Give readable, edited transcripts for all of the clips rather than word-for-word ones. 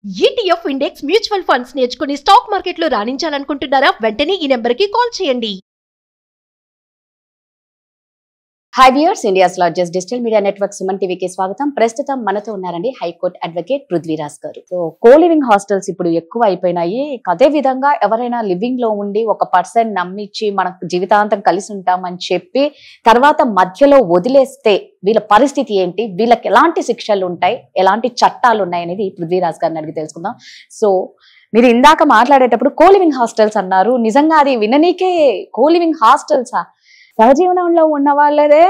ETF index mutual funds నేర్చుకుని stock మార్కెట్లో రాణించాలనుకుంటున్నారా? వెంటనే ఈ నెంబర్కి కాల్ చేయండి. Hi viewers, India's largest digital media network Suman టీవీకి స్వాగతం. ప్రస్తుతం మనతో ఉన్నారండి హైకోర్టు అడ్వకేట్ పృథ్వీరాజ్ గారు. సో కో లివింగ్ హాస్టల్స్ ఇప్పుడు ఎక్కువ అయిపోయినాయి. అదే విధంగా ఎవరైనా లివింగ్ లో ఉండి ఒక పర్సన్ నమ్మించి మనకు జీవితాంతం కలిసి ఉంటామని చెప్పి తర్వాత మధ్యలో వదిలేస్తే వీళ్ళ పరిస్థితి ఏంటి, వీళ్ళకి ఎలాంటి శిక్షలు ఉంటాయి, ఎలాంటి చట్టాలు ఉన్నాయి అనేది పృథ్వీరాజ్ గారిని అడిగి తెలుసుకుందాం. సో మీరు ఇందాక మాట్లాడేటప్పుడు కో లివింగ్ హాస్టల్స్ అన్నారు. నిజంగా అది విననీకే కో లివింగ్ హాస్టల్సా? సహజీవనంలో ఉన్న వాళ్ళదే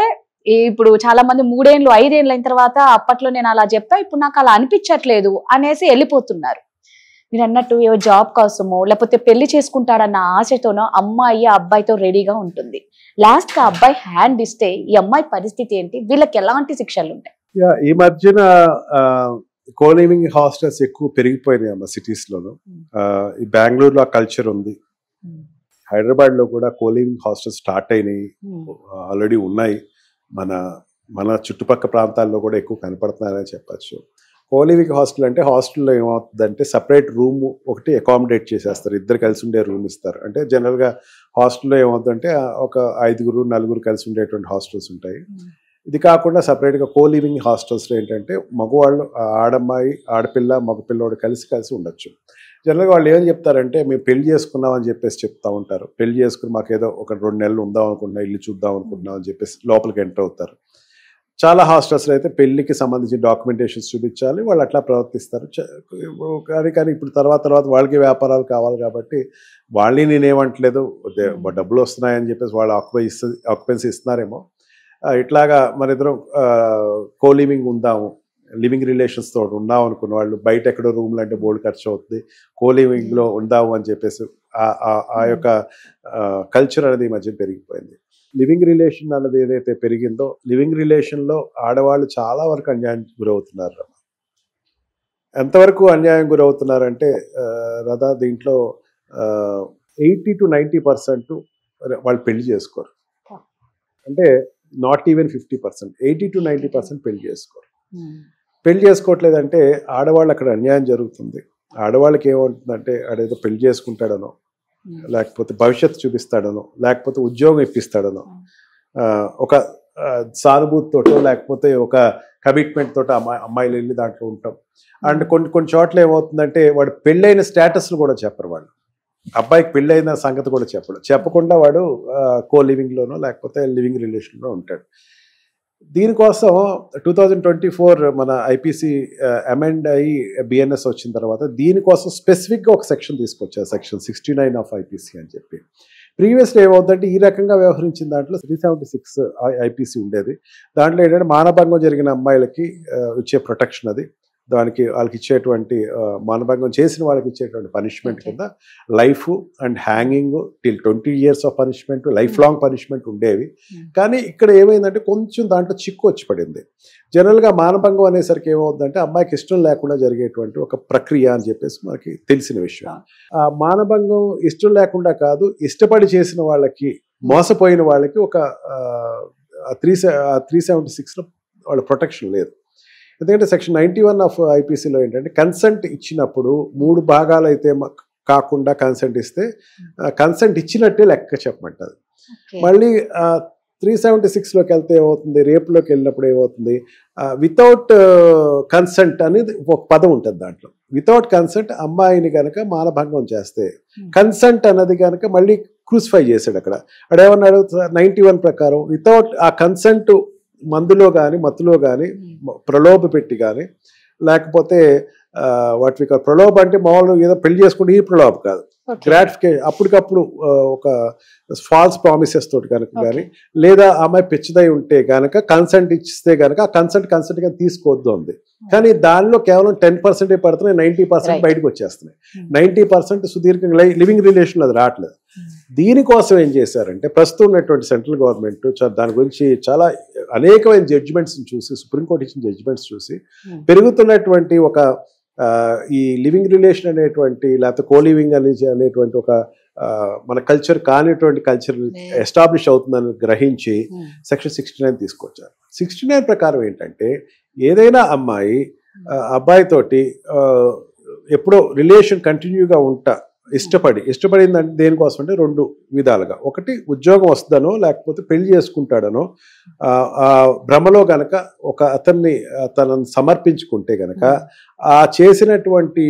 ఇప్పుడు చాలా మంది 3 ఏళ్ళు 5 ఏళ్ళు అయిన తర్వాత అప్పట్లో నేను అలా చెప్పా, ఇప్పుడు నాకు అలా అనిపించట్లేదు అనేసి వెళ్ళిపోతున్నారు. మీరు అన్నట్టు ఏవో జాబ్ కోసమో లేకపోతే పెళ్లి చేసుకుంటాడన్న ఆశతోనో అమ్మాయి అబ్బాయితో రెడీగా ఉంటుంది. లాస్ట్ గా అబ్బాయి హ్యాండ్ ఇస్తే ఈ అమ్మాయి పరిస్థితి ఏంటి, వీళ్ళకి ఎలాంటి శిక్షలు ఉంటాయి? ఈ మధ్యన కో లివింగ్ హాస్టల్స్ ఎక్కువ పెరిగిపోయినాయి అమ్మ సిటీస్ లోను. ఈ బెంగళూరులో కల్చర్ ఉంది, హైదరాబాద్ లో కూడా కో లివింగ్ హాస్టల్స్ స్టార్ట్ అయినాయి, ఆల్రెడీ ఉన్నాయి. మన చుట్టుపక్కల ప్రాంతాల్లో కూడా ఎక్కువ కనపడుతున్నారని చెప్పచ్చు. కో లివింగ్ హాస్టల్ అంటే హాస్టల్లో ఏమవుతుందంటే సపరేట్ రూమ్ ఒకటి అకామిడేట్ చేసేస్తారు, ఇద్దరు కలిసి ఉండే రూమ్ ఇస్తారు. అంటే జనరల్గా హాస్టల్లో ఏమవుతుందంటే ఒక 5 4 కలిసి ఉండేటువంటి హాస్టల్స్ ఉంటాయి. ఇది కాకుండా సపరేట్గా కో లివింగ్ హాస్టల్స్లో ఏంటంటే మగవాళ్ళు, ఆడమ్మాయి, ఆడపిల్ల, మగపిల్లోడు కలిసి ఉండొచ్చు. జనరల్గా వాళ్ళు ఏం చెప్తారంటే మేము పెళ్లి చేసుకున్నాం అని చెప్పేసి చెప్తా ఉంటారు. పెళ్లి చేసుకుని మాకేదో ఒక 2 నెలలు ఉందాం అనుకుంటున్నాం, ఇల్లు చూద్దాం అనుకుంటున్నాం అని చెప్పేసి లోపలికి ఎంటర్ అవుతారు. చాలా హాస్టల్స్లో అయితే పెళ్లికి సంబంధించిన డాక్యుమెంటేషన్స్ చూపించాలి, వాళ్ళు అట్లా ప్రవర్తిస్తారు. కానీ ఇప్పుడు తర్వాత వాళ్ళకి వ్యాపారాలు కావాలి కాబట్టి వాళ్ళని నేనేమంటలేదు, డబ్బులు వస్తున్నాయని చెప్పేసి వాళ్ళు ఆక్యుపెన్సీ ఇస్తున్నారేమో. ఇట్లాగా మన ఇద్దరం కో లివింగ్ ఉందాము, లివింగ్ రిలేషన్స్ తోటి ఉందాం అనుకున్న వాళ్ళు బయట ఎక్కడో రూమ్లు అంటే బోర్డు ఖర్చు అవుతుంది, కో లివింగ్లో ఉందాము అని చెప్పేసి ఆ యొక్క కల్చర్ అనేది ఈ మధ్య పెరిగిపోయింది. లివింగ్ రిలేషన్ అన్నది ఏదైతే పెరిగిందో, లివింగ్ రిలేషన్లో ఆడవాళ్ళు చాలా వరకు అన్యాయానికి గురవుతున్నారు. ఎంతవరకు అన్యాయం గురవుతున్నారంటే దీంట్లో 80 to 90% వాళ్ళు పెళ్లి చేసుకోరు. అంటే నాట్ ఈవెన్ 50%, 80 to 90% పెళ్లి చేసుకోరు. పెళ్లి చేసుకోవట్లేదంటే ఆడవాళ్ళు అక్కడ అన్యాయం జరుగుతుంది. ఆడవాళ్ళకి ఏమవుతుందంటే ఆడేదో పెళ్లి చేసుకుంటాడనో, లేకపోతే భవిష్యత్తు చూపిస్తాడనో, లేకపోతే ఉద్యోగం ఇప్పిస్తాడనో, ఒక సానుభూతితోటో లేకపోతే ఒక కమిట్మెంట్ తోటో అమ్మాయిలు వెళ్ళి దాంట్లో ఉంటాం. అండ్ కొన్ని చోట్ల ఏమవుతుందంటే వాడు పెళ్ళైన స్టేటస్లు కూడా చెప్పరు. వాళ్ళు అబ్బాయికి పెళ్ళైన సంగతి కూడా చెప్పకుండా వాడు కో లివింగ్లోనో లేకపోతే లివింగ్ రిలేషన్లో ఉంటాడు. దీనికోసం 2024 మన ఐపీసీ అమెండ్ అయ్యి బిఎన్ఎస్ వచ్చిన తర్వాత దీనికోసం స్పెసిఫిక్గా ఒక సెక్షన్ తీసుకొచ్చారు, సెక్షన్ 69 ఆఫ్ ఐపీసీ అని చెప్పి. ప్రీవియస్లో ఏమవుతుందంటే ఈ రకంగా వ్యవహరించిన దాంట్లో 376 ఐపీసీ ఉండేది. దాంట్లో ఏంటంటే మానభంగం జరిగిన అమ్మాయిలకి ఇచ్చే ప్రొటెక్షన్ అది, దానికి వాళ్ళకి ఇచ్చేటువంటి మానభంగం చేసిన వాళ్ళకి ఇచ్చేటువంటి పనిష్మెంట్ కింద life and hanging till 20 years of punishment, life long punishment ఉండేవి. కానీ ఇక్కడ ఏమైందంటే కొంచెం దాంట్లో చిక్కు వచ్చి పడింది. జనరల్గా మానభంగం అనేసరికి ఏమవుతుందంటే అమ్మాయికి ఇష్టం లేకుండా జరిగేటువంటి ఒక ప్రక్రియ అని చెప్పేసి మనకి తెలిసిన విషయం. ఆ మానభంగం ఇష్టం లేకుండా కాదు, ఇష్టపడి చేసిన వాళ్ళకి, మోసపోయిన వాళ్ళకి ఒక 376లో వాళ్ళ ప్రొటెక్షన్ లేదు. ఎందుకంటే సెక్షన్ 91 ఆఫ్ ఐపీసీలో ఏంటంటే కన్సెంట్ ఇచ్చినప్పుడు 3 భాగాలు అయితే కాకుండా కన్సెంట్ ఇస్తే కన్సెంట్ ఇచ్చినట్టే లెక్క చెప్పమంటారు. మళ్ళీ 376లోకి వెళ్తే ఏమవుతుంది, రేపులోకి వెళ్ళినప్పుడు ఏమవుతుంది, వితౌట్ కన్సెంట్ అనేది ఒక పదం ఉంటుంది దాంట్లో. వితౌట్ కన్సెంట్ అమ్మాయిని కనుక మానభంగం చేస్తే, కన్సెంట్ అన్నది కనుక మళ్ళీ క్రూసిఫై చేశాడు అక్కడ. అడేమన్నాడు 91 ప్రకారం వితౌట్ ఆ కన్సెంట్ మందులో కానీ మత్తులో కానీ ప్రలోభ పెట్టి కానీ, లేకపోతే వాటి ప్రలోభ అంటే మామూలు ఏదో పెళ్లి చేసుకుంటే ఈ ప్రలోభ కాదు, గ్రాటిఫికేషన్ అప్పటికప్పుడు ఒక ఫాల్స్ ప్రామిసెస్ తోటి కనుక కానీ, లేదా అమ్మాయి పిచ్చిదై ఉంటే కనుక కన్సెంట్ ఇస్తే కనుక ఆ కన్సెంట్ గా తీసుకోవద్దు ఉంది. కానీ దానిలో కేవలం 10% పడుతున్నాయి, 90% బయటకు వచ్చేస్తున్నాయి. 90% సుదీర్ఘంగా లివింగ్ రిలేషన్ అది రావట్లేదు. దీనికోసం ఏం చేశారంటే ప్రస్తుతం ఉన్నటువంటి సెంట్రల్ గవర్నమెంట్ దాని గురించి చాలా అనేకమైన జడ్జిమెంట్స్ చూసి, సుప్రీంకోర్టు ఇచ్చిన జడ్జిమెంట్స్ చూసి పెరుగుతున్నటువంటి ఒక ఈ లివింగ్ రిలేషన్ అనేటువంటి లేకపోతే కో లివింగ్ అనేటువంటి ఒక మన కల్చర్ కానిటువంటి కల్చర్ ఎస్టాబ్లిష్ అవుతుందని గ్రహించి సెక్షన్ 69 తీసుకొచ్చారు. 69 ప్రకారం ఏంటంటే ఏదైనా అమ్మాయి అబ్బాయితోటి ఎప్పుడో రిలేషన్ కంటిన్యూగా ఉంటా ఇష్టపడిందంటే దేనికోసం అంటే 2 విధాలుగా. ఒకటి ఉద్యోగం వస్తుందనో లేకపోతే పెళ్లి చేసుకుంటాడనో ఆ భ్రమలో గనక అతన్ని తనను సమర్పించుకుంటే గనక ఆ చేసినటువంటి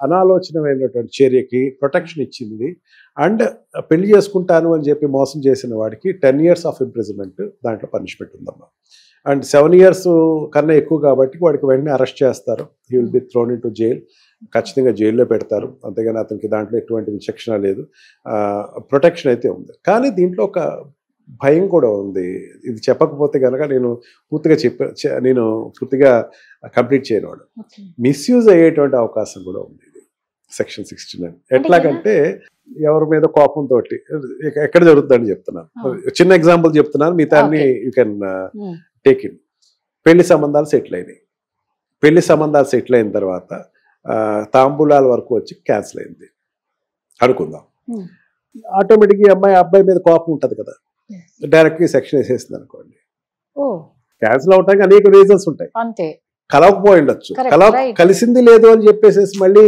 అనాలోచనమైనటువంటి చర్యకి ప్రొటెక్షన్ ఇచ్చింది. అండ్ పెళ్లి చేసుకుంటాను అని చెప్పి మోసం చేసిన వాడికి 10 years ఆఫ్ ఇంప్రిజన్మెంట్ దాంట్లో పనిష్మెంట్ ఉందమ్మా. అండ్ 7 years కన్నా ఎక్కువ కాబట్టి వాడికి వెంటనే అరెస్ట్ చేస్తారు. He will be throne in to jail. ఖచ్చితంగా జైల్లో పెడతారు. అంతేగాని అతనికి దాంట్లో ఎటువంటి విచక్షణ లేదు. ప్రొటెక్షన్ అయితే ఉంది. కానీ దీంట్లో ఒక భయం కూడా ఉంది. ఇది చెప్పకపోతే కనుక నేను పూర్తిగా కంప్లీట్ చేయనివాడు. మిస్యూజ్ అయ్యేటువంటి అవకాశం కూడా ఉంది. ఇది సెక్షన్ 69 ఎట్లాగంటే ఎవరి మీద కోపంతో ఎక్కడ జరుగుతుందని చెప్తున్నాను. చిన్న ఎగ్జాంపుల్ చెప్తున్నాను, మిగతాన్ని యూ కెన్ టేక్ ఇన్. పెళ్లి సంబంధాలు సెటిల్ అయిన తర్వాత తాంబూలాల వరకు వచ్చి క్యాన్సిల్ అయింది అనుకుందాం. ఆటోమేటిక్గా అబ్బాయి మీద కోపం ఉంటుంది కదా, డైరెక్ట్గా సెక్షన్ వేసేసింది అనుకోండి. క్యాన్సిల్ అవటానికి అనేక రీజన్స్ ఉంటాయి. కలవకపోయి ఉండొచ్చు, కలిసింది లేదు అని చెప్పేసి మళ్ళీ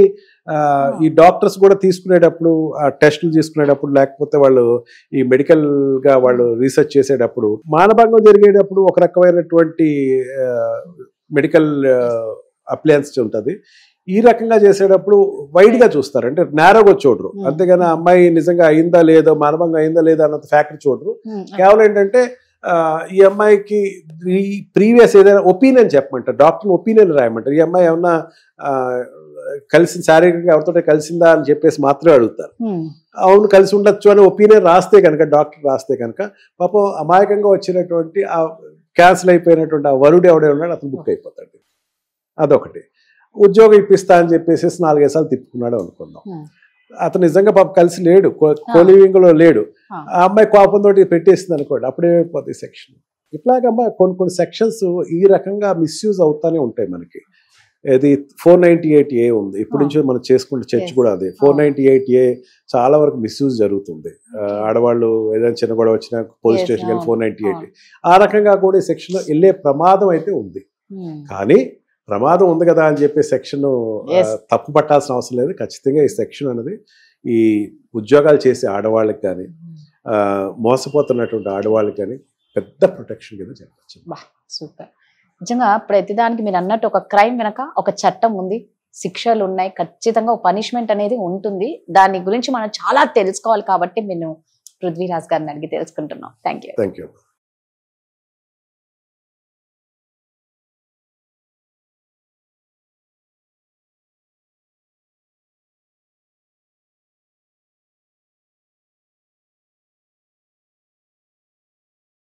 ఈ డాక్టర్స్ కూడా తీసుకునేటప్పుడు ఆ టెస్టులు తీసుకునేటప్పుడు లేకపోతే వాళ్ళు ఈ మెడికల్ గా వాళ్ళు రీసెర్చ్ చేసేటప్పుడు మానభంగం జరిగేటప్పుడు ఒక రకమైనటువంటి మెడికల్ అప్లయన్స్ ఉంటుంది. ఈ రకంగా చేసేటప్పుడు వైడ్ గా చూస్తారు, అంటే నేరోగా చూడరు. అంతేగాని అమ్మాయి నిజంగా అయిందా లేదో, మానభంగం అయిందా లేదా అన్నది ఫ్యాక్టర్ చూడరు. కేవలం ఏంటంటే ఈ అమ్మాయికి ఈ ప్రీవియస్ ఏదైనా ఒపీనియన్ చెప్పమంటారు, డాక్టర్ ఒపీనియన్ రాయమంటారు. ఈ అమ్మాయి ఏమన్నా శారీరకంగా ఎవరితో కలిసిందా అని చెప్పేసి మాత్రమే అడుగుతారు. అవును కలిసి ఉండొచ్చు అని ఒపీనియన్ రాస్తే కనుక, డాక్టర్ రాస్తే కనుక పాపం అమాయకంగా వచ్చినటువంటి ఆ క్యాన్సిల్ అయిపోయినటువంటి ఆ వరుడు ఎవడే ఉన్నాడు అతను బుక్ అయిపోతాడు. అదొకటి. ఉద్యోగం ఇప్పిస్తా అని చెప్పేసి 4-5 సార్లు తిప్పుకున్నాడు అనుకుందాం. అతను నిజంగా పాప కలిసి లేడు, కోలివింగ్ లో లేడు. ఆ అమ్మాయి కోపంతో పెట్టేసింది అనుకోండి, అప్పుడేమైపోతుంది సెక్షన్. ఇట్లాగమ్మా కొన్ని సెక్షన్స్ ఈ రకంగా మిస్యూజ్ అవుతానే ఉంటాయి మనకి. ఇది 498A ఉంది, ఇప్పటి నుంచి మనం చేసుకుంటే చర్చ కూడా అదే. 498A చాలా వరకు మిస్యూజ్ జరుగుతుంది. ఆడవాళ్ళు ఏదైనా చిన్న గొడవ వచ్చినా పోలీస్ స్టేషన్కి వెళ్ళి 498. ఆ రకంగా కూడా ఈ సెక్షన్ లో వెళ్ళే ప్రమాదం అయితే ఉంది. కానీ ప్రమాదం ఉంది కదా అని చెప్పి సెక్షన్ తప్పు పట్టాల్సిన అవసరం లేదు. ఖచ్చితంగా ఈ సెక్షన్ అనేది ఈ ఉద్యోగాలు చేసే ఆడవాళ్ళకి కానీ మోసపోతున్నటువంటి ఆడవాళ్ళకి కానీ పెద్ద ప్రొటెక్షన్ కింద చెప్పచ్చు. సూపర్. నిజంగా ప్రతిదానికి మీరు అన్నట్టు ఒక క్రైమ్ వెనక ఒక చట్టం ఉంది, శిక్షలు ఉన్నాయి, ఖచ్చితంగా ఒక పనిష్మెంట్ అనేది ఉంటుంది. దాని గురించి మనం చాలా తెలుసుకోవాలి కాబట్టి నేను పృథ్వీరాజ్ గారిని అడిగి తెలుసుకుంటున్నాం. Thank you.